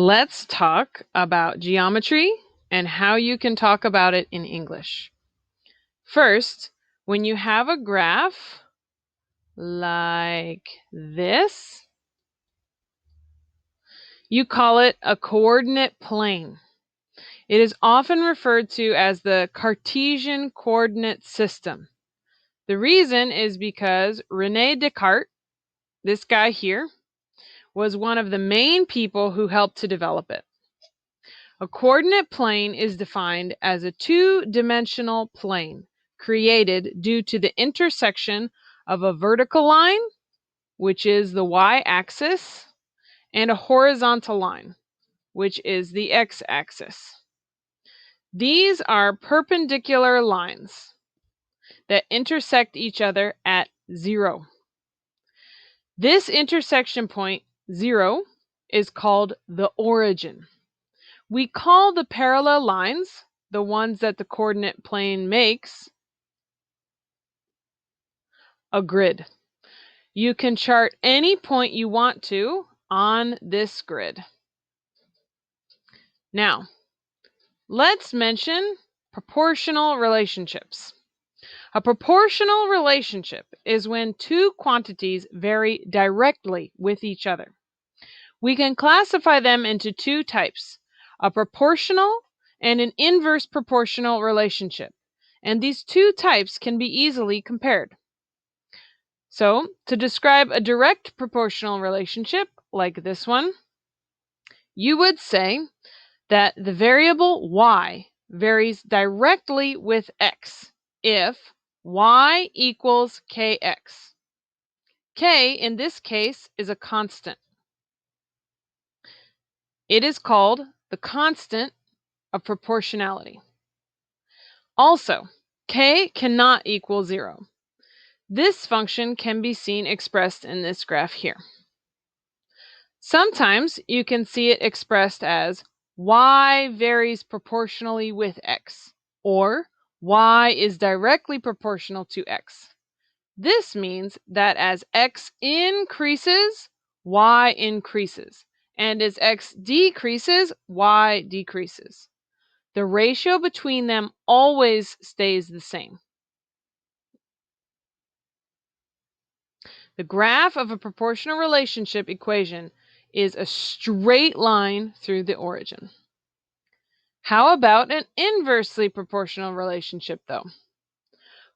Let's talk about geometry and how you can talk about it in English. First, when you have a graph like this, you call it a coordinate plane. It is often referred to as the Cartesian coordinate system. The reason is because René Descartes, this guy here, was one of the main people who helped to develop it. A coordinate plane is defined as a two-dimensional plane created due to the intersection of a vertical line, which is the y-axis, and a horizontal line, which is the x-axis. These are perpendicular lines that intersect each other at 0. This intersection point, 0, is called the origin. We call the parallel lines, the ones that the coordinate plane makes, a grid. You can chart any point you want to on this grid. Now, let's mention proportional relationships. A proportional relationship is when two quantities vary directly with each other. We can classify them into two types, a proportional and an inverse proportional relationship, and these two types can be easily compared. So, to describe a direct proportional relationship, like this one, you would say that the variable y varies directly with x if y equals kx. K, in this case, is a constant. It is called the constant of proportionality. Also, k cannot equal 0. This function can be seen expressed in this graph here. Sometimes you can see it expressed as y varies proportionally with x, or y is directly proportional to x. This means that as x increases, y increases, and as x decreases, y decreases. The ratio between them always stays the same. The graph of a proportional relationship equation is a straight line through the origin. How about an inversely proportional relationship, though?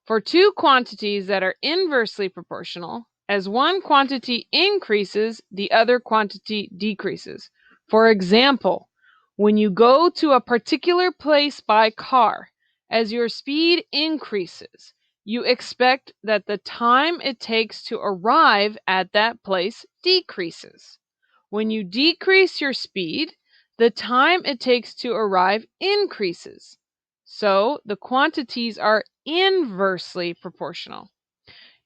For two quantities that are inversely proportional, as one quantity increases, the other quantity decreases. For example, when you go to a particular place by car, as your speed increases, you expect that the time it takes to arrive at that place decreases. When you decrease your speed, the time it takes to arrive increases. So the quantities are inversely proportional.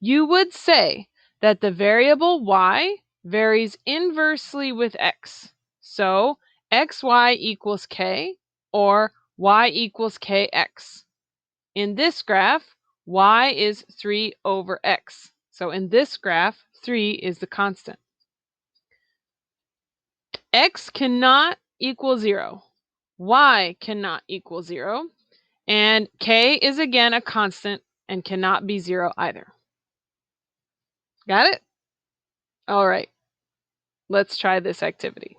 You would say that the variable y varies inversely with x. So xy equals k, or y equals kx. In this graph, y is 3 over x. So in this graph, 3 is the constant. X cannot equal 0. Y cannot equal 0. And k is again a constant and cannot be 0 either. Got it? All right. Let's try this activity.